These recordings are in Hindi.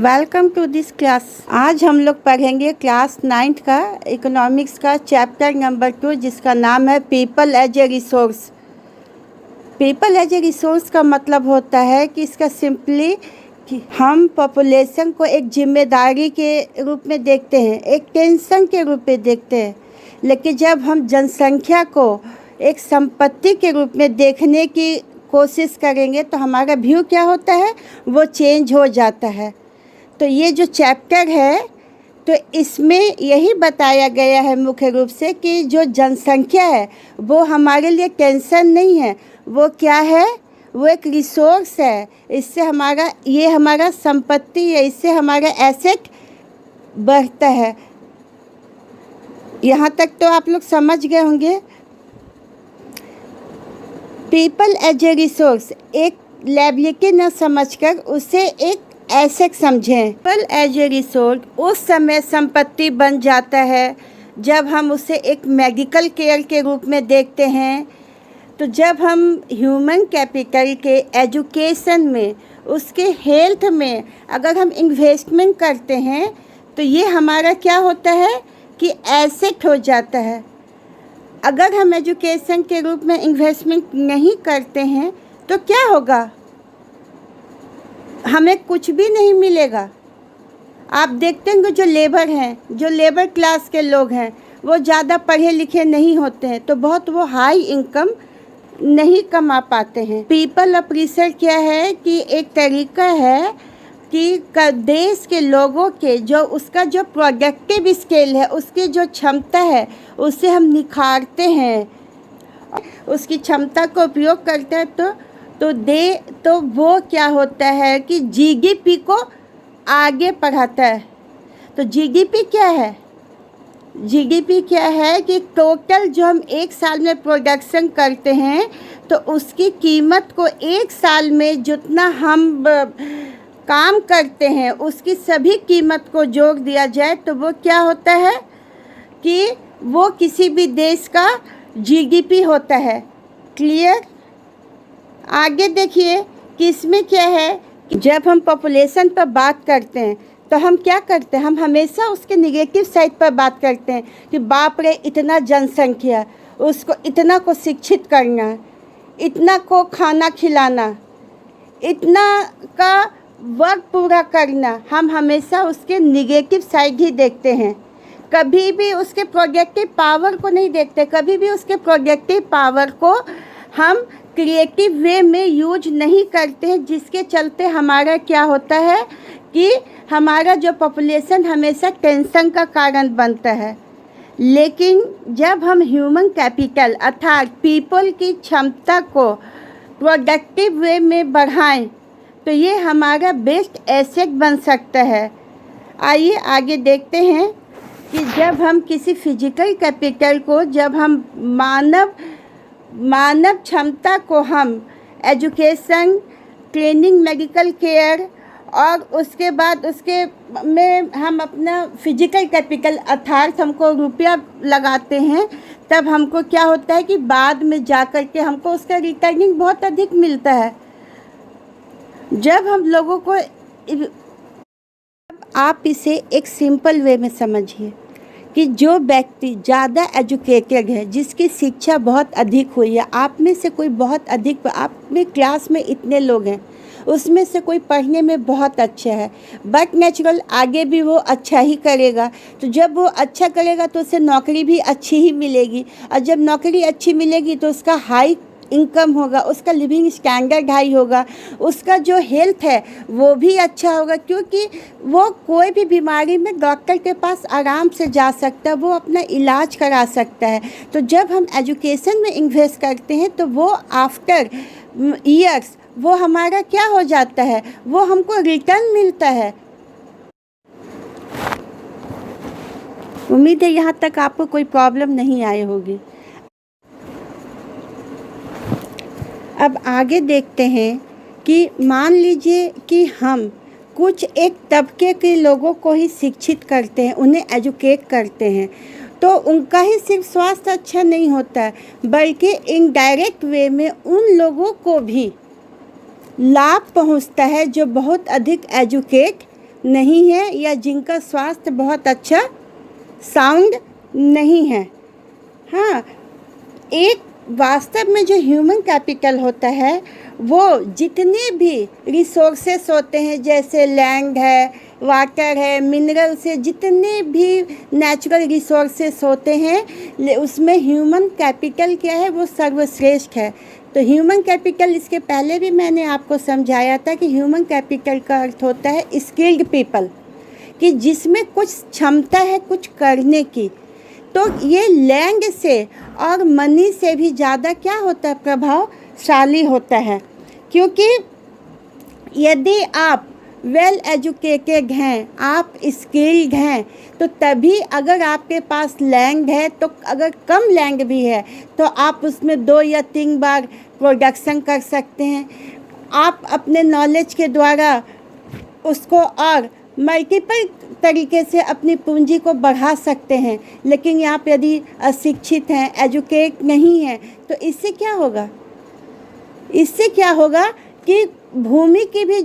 Welcome to this class. आज हम लोग पढ़ेंगे क्लास 9th का इकोनॉमिक्स का चैप्टर नंबर 2, जिसका नाम है people as a resource. People as a resource का मतलब होता है कि इसका सिंपली कि हम पॉपुलेशन को एक जिम्मेदारी के रूप में देखते हैं, एक टेंशन के रूप में देखते हैं। लेकिन जब हम जनसंख्या को एक संपत्ति के रूप में देखने की कोशिश करेंगे तो हमारा व्यू क्या होता है, वो चेंज हो जाता है। तो ये जो चैप्टर है तो इसमें यही बताया गया है मुख्य रूप से कि जो जनसंख्या है वो हमारे लिए टेंशन नहीं है, वो क्या है, वो एक रिसोर्स है। इससे हमारा संपत्ति है, इससे हमारा एसेट बढ़ता है। यहाँ तक तो आप लोग समझ गए होंगे। पीपल एज ए रिसोर्स, एक लायबिलिटी न समझकर उसे एक एसेट समझें। पीपल एज ए रिसोर्स उस समय संपत्ति बन जाता है जब हम उसे एक मेडिकल केयर के रूप में देखते हैं। तो जब हम ह्यूमन कैपिटल के एजुकेशन में, उसके हेल्थ में अगर हम इन्वेस्टमेंट करते हैं तो ये हमारा क्या होता है कि एसेट हो जाता है। अगर हम एजुकेशन के रूप में इन्वेस्टमेंट नहीं करते हैं तो क्या होगा, हमें कुछ भी नहीं मिलेगा। आप देखते हैं जो लेबर हैं, जो लेबर क्लास के लोग हैं, वो ज़्यादा पढ़े लिखे नहीं होते हैं तो बहुत वो हाई इनकम नहीं कमा पाते हैं। पीपल अप्रिशिएट क्या है कि एक तरीका है कि देश के लोगों के जो उसका जो प्रोडक्टिव स्केल है, उसकी जो क्षमता है, उसे हम निखारते हैं, उसकी क्षमता का उपयोग करते हैं तो वो क्या होता है कि जीडीपी को आगे बढ़ाता है। तो जीडीपी क्या है? जीडीपी क्या है कि टोटल जो हम एक साल में प्रोडक्शन करते हैं तो उसकी कीमत को एक साल में जितना हम काम करते हैं उसकी सभी कीमत को जोड़ दिया जाए तो वो क्या होता है कि वो किसी भी देश का जीडीपी होता है। क्लियर? आगे देखिए कि इसमें क्या है कि जब हम पॉपुलेशन पर बात करते हैं तो हम क्या करते हैं, हम हमेशा उसके निगेटिव साइड पर बात करते हैं कि बाप रे इतना जनसंख्या, उसको इतना को शिक्षित करना, इतना को खाना खिलाना, इतना का वर्क पूरा करना। हम हमेशा उसके निगेटिव साइड ही देखते हैं, कभी भी उसके प्रोडक्टिव पावर को नहीं देखते। कभी भी उसके प्रोडक्टिव पावर को हम क्रिएटिव वे में यूज नहीं करते हैं, जिसके चलते हमारा क्या होता है कि हमारा जो पॉपुलेशन हमेशा टेंशन का कारण बनता है। लेकिन जब हम ह्यूमन कैपिटल अर्थात पीपल की क्षमता को प्रोडक्टिव वे में बढ़ाएं तो ये हमारा बेस्ट एसेट बन सकता है। आइए आगे देखते हैं कि जब हम किसी फिजिकल कैपिटल को, जब हम मानव क्षमता को हम एजुकेशन, ट्रेनिंग, मेडिकल केयर और उसके बाद उसके में हम अपना फिजिकल कैपिटल अर्थात हमको रुपया लगाते हैं, तब हमको क्या होता है कि बाद में जा कर के हमको उसका रिटर्निंग बहुत अधिक मिलता है। जब हम लोगों को, आप इसे एक सिंपल वे में समझिए कि जो व्यक्ति ज़्यादा एजुकेटेड है, जिसकी शिक्षा बहुत अधिक हुई है, आप में से कोई बहुत अधिक, आप में क्लास में इतने लोग हैं, उसमें से कोई पढ़ने में बहुत अच्छा है, बट नेचुरल आगे भी वो अच्छा ही करेगा। तो जब वो अच्छा करेगा तो उसे नौकरी भी अच्छी ही मिलेगी, और जब नौकरी अच्छी मिलेगी तो उसका हाई इनकम होगा, उसका लिविंग स्टैंडर्ड हाई होगा, उसका जो हेल्थ है वो भी अच्छा होगा, क्योंकि वो कोई भी बीमारी में डॉक्टर के पास आराम से जा सकता है, वो अपना इलाज करा सकता है। तो जब हम एजुकेशन में इन्वेस्ट करते हैं तो वो आफ्टर ईयर्स वो हमारा क्या हो जाता है, वो हमको रिटर्न मिलता है। उम्मीद है यहाँ तक आपको कोई प्रॉब्लम नहीं आई होगी। अब आगे देखते हैं कि मान लीजिए कि हम कुछ एक तबके के लोगों को ही शिक्षित करते हैं, उन्हें एजुकेट करते हैं, तो उनका ही सिर्फ स्वास्थ्य अच्छा नहीं होता है, बल्कि इनडायरेक्ट वे में उन लोगों को भी लाभ पहुंचता है जो बहुत अधिक एजुकेट नहीं है या जिनका स्वास्थ्य बहुत अच्छा साउंड नहीं है। हाँ, एक वास्तव में जो ह्यूमन कैपिटल होता है वो जितने भी रिसोर्सेस होते हैं, जैसे लैंड है, वाटर है, मिनरल से जितने भी नेचुरल रिसोर्सेस होते हैं, उसमें ह्यूमन कैपिटल क्या है, वो सर्वश्रेष्ठ है। तो ह्यूमन कैपिटल, इसके पहले भी मैंने आपको समझाया था कि ह्यूमन कैपिटल का अर्थ होता है स्किल्ड पीपल, कि जिसमें कुछ क्षमता है कुछ करने की। तो ये लैंड से और मनी से भी ज़्यादा क्या होता है, प्रभावशाली होता है। क्योंकि यदि आप वेल एजुकेटेड हैं, आप स्किल्ड हैं, तो तभी अगर आपके पास लैंड है, तो अगर कम लैंड भी है तो आप उसमें 2 या 3 बार प्रोडक्शन कर सकते हैं। आप अपने नॉलेज के द्वारा उसको और मल्टीपल तरीके से अपनी पूंजी को बढ़ा सकते हैं। लेकिन आप यदि अशिक्षित हैं, एजुकेट नहीं हैं, तो इससे क्या होगा, इससे क्या होगा कि भूमि की भी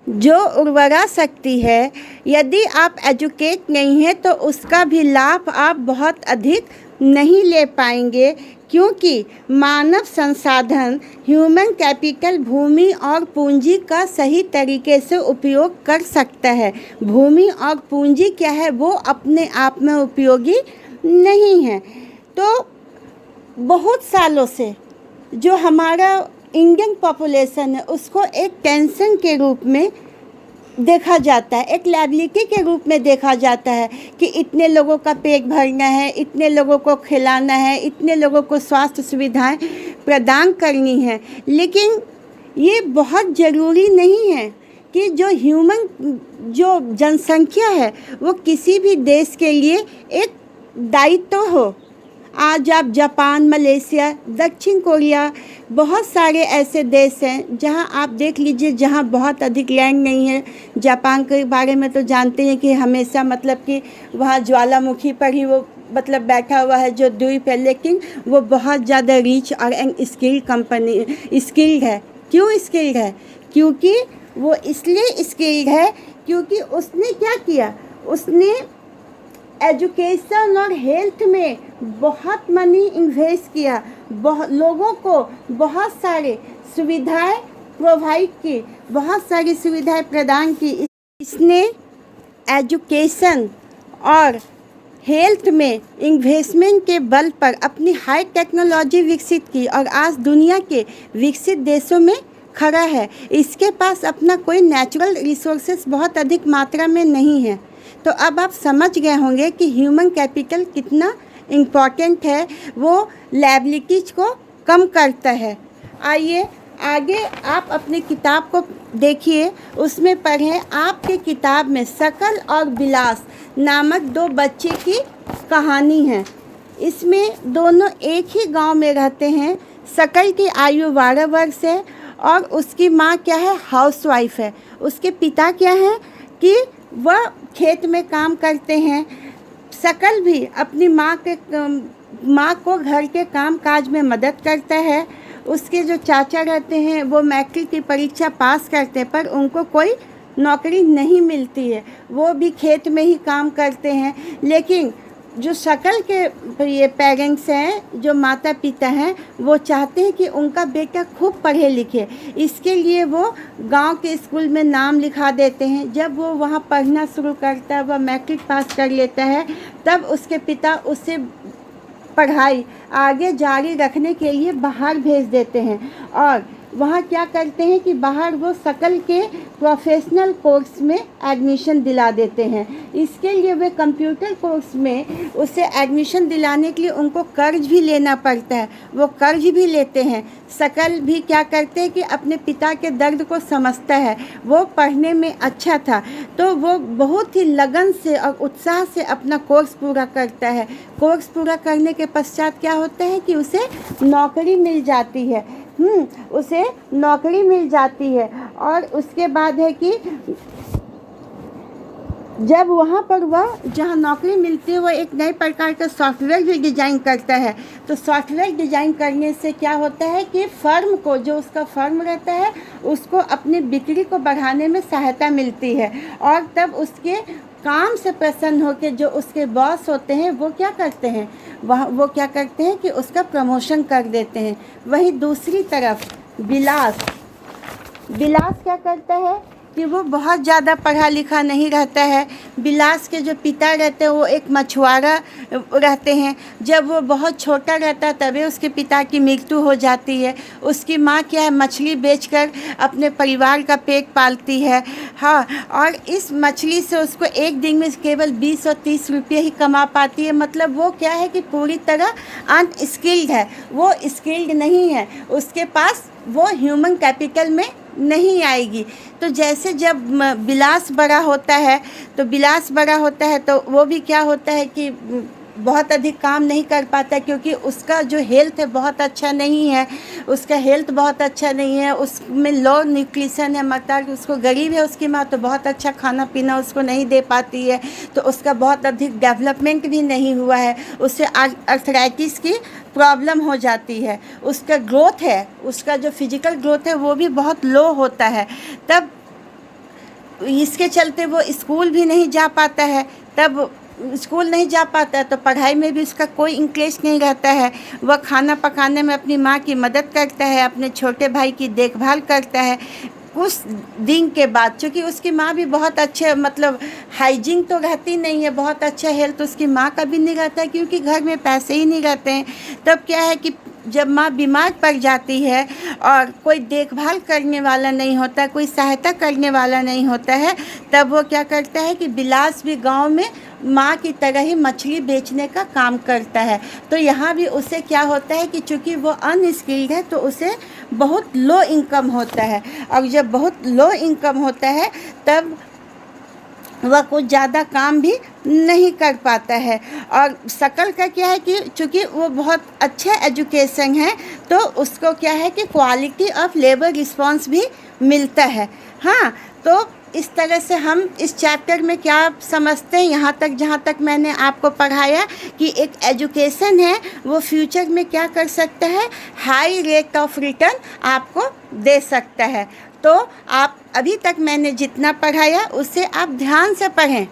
जो उर्वरा शक्ति है, यदि आप एजुकेट नहीं हैं तो उसका भी लाभ आप बहुत अधिक नहीं ले पाएंगे। क्योंकि मानव संसाधन, ह्यूमन कैपिटल, भूमि और पूंजी का सही तरीके से उपयोग कर सकता है। भूमि और पूंजी क्या है, वो अपने आप में उपयोगी नहीं है। तो बहुत सालों से जो हमारा इंडियन पॉपुलेशन है उसको एक टेंशन के रूप में देखा जाता है, एक लायबिलिटी के रूप में देखा जाता है कि इतने लोगों का पेट भरना है, इतने लोगों को खिलाना है, इतने लोगों को स्वास्थ्य सुविधाएं प्रदान करनी है। लेकिन ये बहुत ज़रूरी नहीं है कि जो जनसंख्या है वो किसी भी देश के लिए एक दायित्व हो। आज आप जापान, मलेशिया, दक्षिण कोरिया, बहुत सारे ऐसे देश हैं जहां आप देख लीजिए जहां बहुत अधिक लैंड नहीं है। जापान के बारे में तो जानते हैं कि हमेशा मतलब कि वहां ज्वालामुखी पर ही वो मतलब बैठा हुआ है जो द्वीप है, लेकिन वो बहुत ज़्यादा रिच और स्किल्ड है। क्यों स्किल्ड है? क्योंकि वो इसलिए स्किल्ड है क्योंकि उसने क्या किया, उसने एजुकेशन और हेल्थ में बहुत मनी इन्वेस्ट किया, लोगों को बहुत सारे सुविधाएं प्रोवाइड की, बहुत सारी सुविधाएं प्रदान की। इसने एजुकेशन और हेल्थ में इन्वेस्टमेंट के बल पर अपनी हाई टेक्नोलॉजी विकसित की और आज दुनिया के विकसित देशों में खड़ा है। इसके पास अपना कोई नेचुरल रिसोर्सेस बहुत अधिक मात्रा में नहीं है। तो अब आप समझ गए होंगे कि ह्यूमन कैपिटल कितना इम्पॉर्टेंट है, वो लायबिलिटीज को कम करता है। आइए आगे आप अपनी किताब को देखिए, उसमें पढ़ें। आपके किताब में शकल और विलास नामक 2 बच्चे की कहानी है। इसमें दोनों एक ही गांव में रहते हैं। शकल की आयु 12 वर्ष है और उसकी माँ क्या है, हाउसवाइफ है। उसके पिता क्या हैं कि वह खेत में काम करते हैं। शकल भी अपनी माँ को घर के काम काज में मदद करता है। उसके जो चाचा रहते हैं वो मैट्रिक की परीक्षा पास करते हैं पर उनको कोई नौकरी नहीं मिलती है, वो भी खेत में ही काम करते हैं। लेकिन जो शकल के ये पेरेंट्स हैं, जो माता पिता हैं, वो चाहते हैं कि उनका बेटा खूब पढ़े लिखे। इसके लिए वो गांव के स्कूल में नाम लिखा देते हैं। जब वो वहां पढ़ना शुरू करता है, वह मैट्रिक पास कर लेता है, तब उसके पिता उसे पढ़ाई आगे जारी रखने के लिए बाहर भेज देते हैं। और वहाँ क्या करते हैं कि बाहर वो शकल के प्रोफेशनल कोर्स में एडमिशन दिला देते हैं। इसके लिए वे कंप्यूटर कोर्स में उसे एडमिशन दिलाने के लिए उनको कर्ज भी लेना पड़ता है, वो कर्ज भी लेते हैं। शकल भी क्या करते हैं कि अपने पिता के दर्द को समझता है। वो पढ़ने में अच्छा था तो वो बहुत ही लगन से और उत्साह से अपना कोर्स पूरा करता है। कोर्स पूरा करने के पश्चात क्या होता है कि उसे नौकरी मिल जाती है। उसे नौकरी मिल जाती है और उसके बाद है कि जब वहाँ पर वह जहाँ नौकरी मिलती है वो एक नए प्रकार का सॉफ्टवेयर भी डिज़ाइन करता है। तो सॉफ्टवेयर डिज़ाइन करने से क्या होता है कि फर्म को, जो उसका फर्म रहता है, उसको अपनी बिक्री को बढ़ाने में सहायता मिलती है। और तब उसके काम से प्रसन्न होकर जो उसके बॉस होते हैं वो क्या करते हैं, वो क्या करते हैं कि उसका प्रमोशन कर देते हैं। वहीं दूसरी तरफ बिलास क्या करता है कि वो बहुत ज़्यादा पढ़ा लिखा नहीं रहता है। बिलास के जो पिता रहते हैं वो एक मछुआरा रहते हैं। जब वो बहुत छोटा रहता है तभी उसके पिता की मृत्यु हो जाती है। उसकी माँ क्या है, मछली बेचकर अपने परिवार का पेट पालती है। हाँ, और इस मछली से उसको एक दिन में केवल 20 और 30 रुपये ही कमा पाती है। मतलब वो क्या है कि पूरी तरह अनस्किल्ड है, वो स्किल्ड नहीं है, उसके पास वो ह्यूमन कैपिटल में नहीं आएगी। तो जैसे जब बिलास बड़ा होता है तो वो भी क्या होता है कि बहुत अधिक काम नहीं कर पाता, क्योंकि उसका जो हेल्थ है बहुत अच्छा नहीं है, उसमें लो न्यूट्रिशन है। मतलब उसको गरीब है उसकी माँ, तो बहुत अच्छा खाना पीना उसको नहीं दे पाती है, तो उसका बहुत अधिक डेवलपमेंट भी नहीं हुआ है। उससे आर्थराइटिस की प्रॉब्लम हो जाती है। उसका ग्रोथ है, उसका जो फिजिकल ग्रोथ है वो भी बहुत लो होता है। तब इसके चलते वो स्कूल भी नहीं जा पाता है। तो पढ़ाई में भी उसका कोई इंटरेस्ट नहीं रहता है। वह खाना पकाने में अपनी माँ की मदद करता है, अपने छोटे भाई की देखभाल करता है। कुछ दिन के बाद, चूँकि उसकी माँ भी बहुत अच्छे, मतलब हाइजीन तो रहती नहीं है, बहुत अच्छा हेल्थ उसकी माँ का भी नहीं रहता है, क्योंकि घर में पैसे ही नहीं रहते हैं। तब क्या है कि जब माँ बीमार पड़ जाती है और कोई देखभाल करने वाला नहीं होता, कोई सहायता करने वाला नहीं होता है, तब वो क्या करता है कि बिलास भी गांव में माँ की तरह ही मछली बेचने का काम करता है। तो यहाँ भी उसे क्या होता है कि चूँकि वो अनस्किल्ड है तो उसे बहुत लो इनकम होता है। और जब बहुत लो इनकम होता है तब वह कुछ ज़्यादा काम भी नहीं कर पाता है। और शकल का क्या है कि चूँकि वो बहुत अच्छा एजुकेशन है तो उसको क्या है कि क्वालिटी ऑफ लेबर रिस्पॉन्स भी मिलता है। हाँ, तो इस तरह से हम इस चैप्टर में क्या समझते हैं, यहाँ तक जहाँ तक मैंने आपको पढ़ाया कि एक एजुकेशन है वो फ्यूचर में क्या कर सकता है, हाई रेट ऑफ रिटर्न आपको दे सकता है। तो आप अभी तक मैंने जितना पढ़ाया उससे आप ध्यान से पढ़ें।